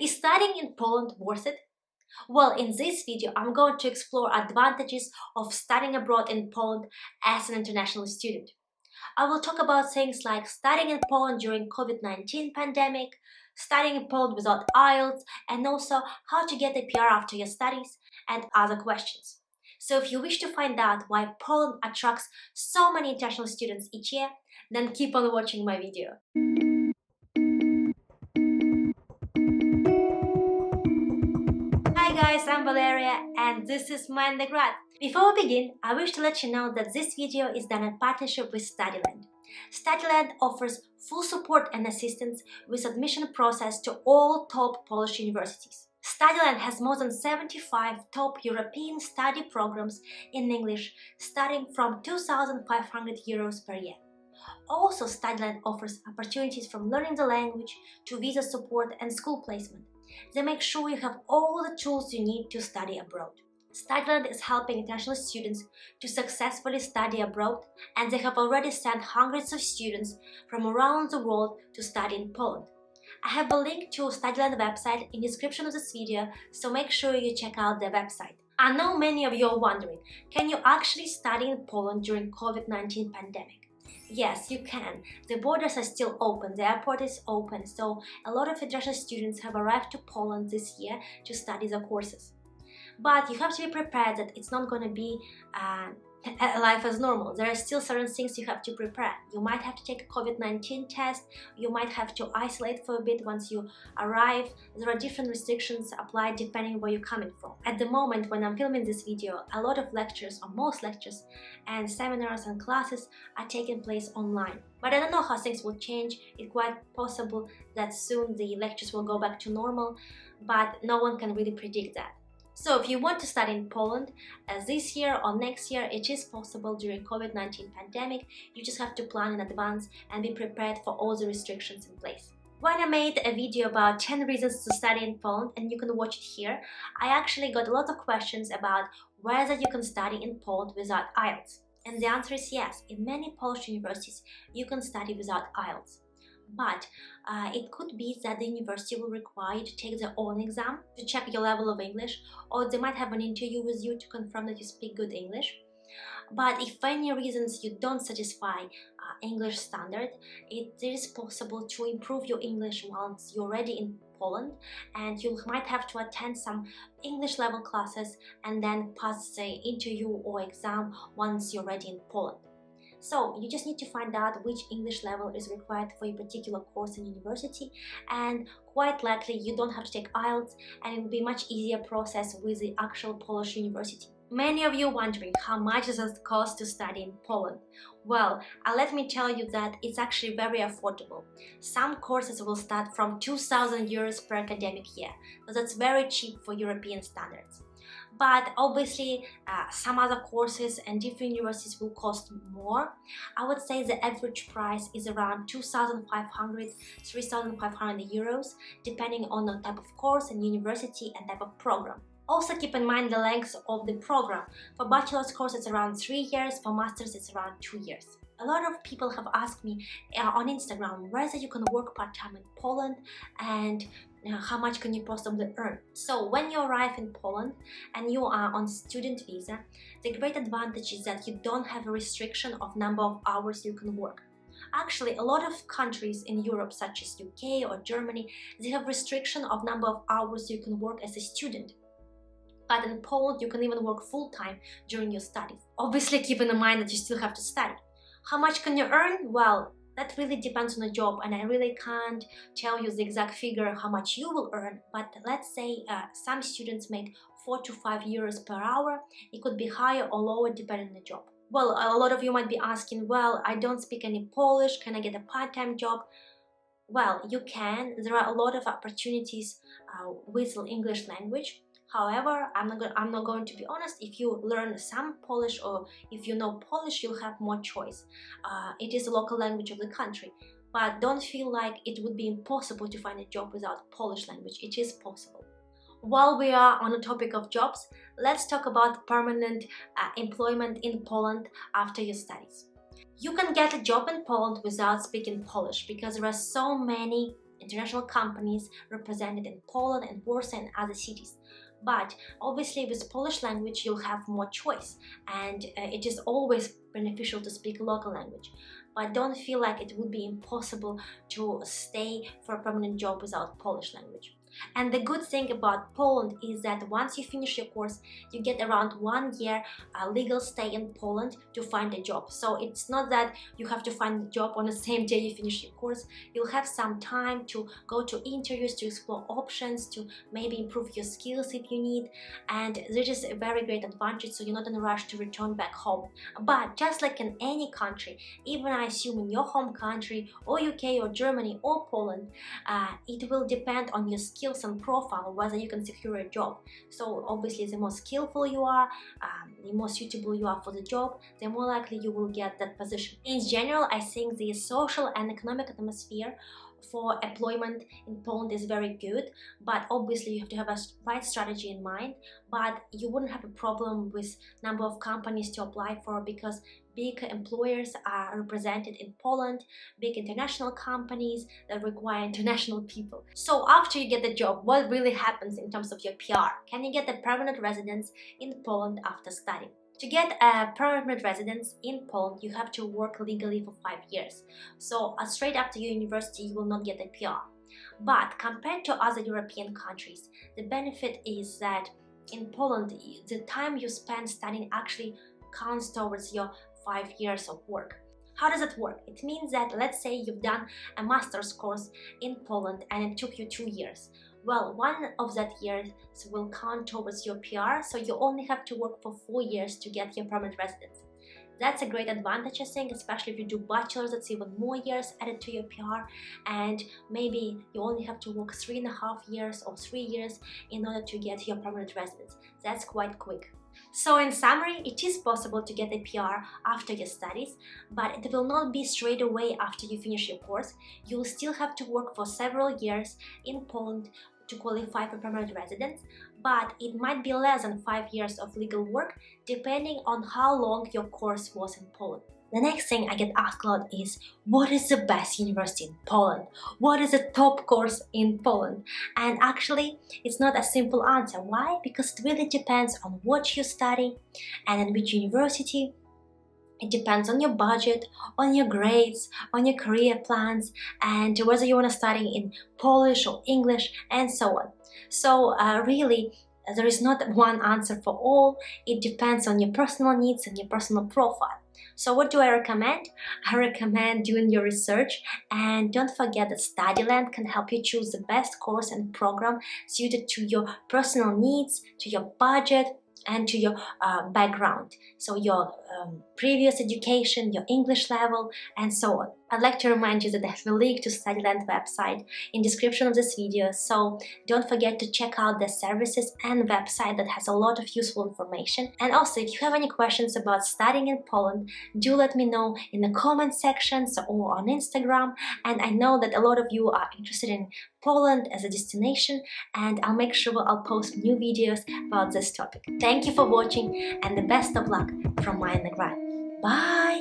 Is studying in Poland worth it? Well, in this video, I'm going to explore advantages of studying abroad in Poland as an international student. I will talk about things like studying in Poland during COVID-19 pandemic, studying in Poland without IELTS, and also how to get a PR after your studies, and other questions. So if you wish to find out why Poland attracts so many international students each year, then keep on watching my video. Hi guys, I'm Valeria and this is my undergrad. Before we begin, I wish to let you know that this video is done in partnership with Studyland. Studyland offers full support and assistance with admission process to all top Polish universities. Studyland has more than 75 top European study programs in English, starting from 2,500 euros per year. Also, Studyland offers opportunities from learning the language to visa support and school placement. They make sure you have all the tools you need to study abroad. Studyland is helping international students to successfully study abroad, and they have already sent hundreds of students from around the world to study in Poland. I have a link to Studyland website in the description of this video, so make sure you check out their website. I know many of you are wondering, can you actually study in Poland during COVID-19 pandemic? Yes, you can. The borders are still open, the airport is open, so a lot of international students have arrived to Poland this year to study the courses. But you have to be prepared that it's not going to be life as normal. There are still certain things you have to prepare. You might have to take a COVID-19 test, you might have to isolate for a bit once you arrive. There are different restrictions applied depending where you're coming from. At the moment when I'm filming this video, a lot of lectures, or most lectures, and seminars and classes are taking place online. But I don't know how things will change. It's quite possible that soon the lectures will go back to normal, but no one can really predict that. So if you want to study in Poland this year or next year, it is possible during COVID-19 pandemic. You just have to plan in advance and be prepared for all the restrictions in place. When I made a video about 10 reasons to study in Poland, and you can watch it here, I actually got a lot of questions about whether you can study in Poland without IELTS. And the answer is yes. In many Polish universities, you can study without IELTS. But it could be that the university will require you to take their own exam to check your level of English, or they might have an interview with you to confirm that you speak good English. But if for any reasons you don't satisfy English standard, it is possible to improve your English once you're already in Poland, and you might have to attend some English level classes and then pass the interview or exam once you're already in Poland. So you just need to find out which English level is required for a particular course in university, and quite likely you don't have to take IELTS, and it will be a much easier process with the actual Polish university. Many of you are wondering how much does it cost to study in Poland? Well, let me tell you that it's actually very affordable. Some courses will start from 2,000 euros per academic year, so that's very cheap for European standards. But obviously some other courses and different universities will cost more. I would say the average price is around 2,500, 3,500 euros, depending on the type of course and university and type of program. Also keep in mind the length of the program. For bachelor's course it's around 3 years, for master's it's around 2 years. A lot of people have asked me on Instagram whether you can work part-time in Poland and how much can you possibly earn. So when you arrive in Poland and you are on student visa, the great advantage is that you don't have a restriction of number of hours you can work. Actually, a lot of countries in Europe, such as UK or Germany, they have restriction of number of hours you can work as a student. But in Poland, you can even work full-time during your studies. Obviously, keeping in mind that you still have to study. How much can you earn? Well, that really depends on the job, and I really can't tell you the exact figure how much you will earn, but let's say some students make 4 to 5 euros per hour. It could be higher or lower depending on the job. Well, a lot of you might be asking, well, I don't speak any Polish, can I get a part-time job? Well, you can. There are a lot of opportunities with English language. However, I'm not going to be honest. If you learn some Polish or if you know Polish, you'll have more choice. It is the local language of the country. But don't feel like it would be impossible to find a job without Polish language. It is possible. While we are on the topic of jobs, let's talk about permanent employment in Poland after your studies. You can get a job in Poland without speaking Polish because there are so many international companies represented in Poland and Warsaw and other cities. But obviously with Polish language you'll have more choice, and it is always beneficial to speak local language. But don't feel like it would be impossible to stay for a permanent job without Polish language. And the good thing about Poland is that once you finish your course, you get around 1 year legal stay in Poland to find a job. So it's not that you have to find a job on the same day you finish your course. You'll have some time to go to interviews, to explore options, to maybe improve your skills if you need. And this is a very great advantage, so you're not in a rush to return back home. But just like in any country, even I assume in your home country or UK or Germany or Poland, it will depend on your skills and profile whether you can secure a job. So obviously the more skillful you are, the more suitable you are for the job, the more likely you will get that position. In general, I think the social and economic atmosphere for employment in Poland is very good, but obviously you have to have a right strategy in mind. But you wouldn't have a problem with number of companies to apply for, because big employers are represented in Poland, big international companies that require international people. So after you get the job, what really happens in terms of your PR? Can you get a permanent residence in Poland after studying? To get a permanent residence in Poland, you have to work legally for 5 years. So straight after your university, you will not get a PR. But compared to other European countries, the benefit is that in Poland, the time you spend studying actually counts towards your 5 years of work. How does it work? It means that, let's say you've done a master's course in Poland and it took you 2 years. Well, one of that years will count towards your PR, so you only have to work for 4 years to get your permanent residence. That's a great advantage, I think, especially if you do bachelor's, that's even more years added to your PR, and maybe you only have to work 3.5 years or 3 years in order to get your permanent residence. That's quite quick. So in summary, it is possible to get a PR after your studies, but it will not be straight away after you finish your course. You will still have to work for several years in Poland to qualify for permanent residence, but it might be less than 5 years of legal work, depending on how long your course was in Poland. The next thing I get asked a lot is, what is the best university in Poland? What is the top course in Poland? And actually, it's not a simple answer. Why? Because it really depends on what you study and in which university. It depends on your budget, on your grades, on your career plans, and whether you want to study in Polish or English, and so on. So really, there is not one answer for all. It depends on your personal needs and your personal profile. So what do I recommend? I recommend doing your research, and don't forget that Studyland can help you choose the best course and program suited to your personal needs, to your budget, and to your background, so your previous education, your English level, and so on. I'd like to remind you that I have a link to Studyland website in description of this video, so don't forget to check out the services and website that has a lot of useful information. And also, if you have any questions about studying in Poland, do let me know in the comment sections or on Instagram. And I know that a lot of you are interested in Poland as a destination, and I'll make sure I'll post new videos about this topic. Thank you for watching, and the best of luck from my undergrad. Bye!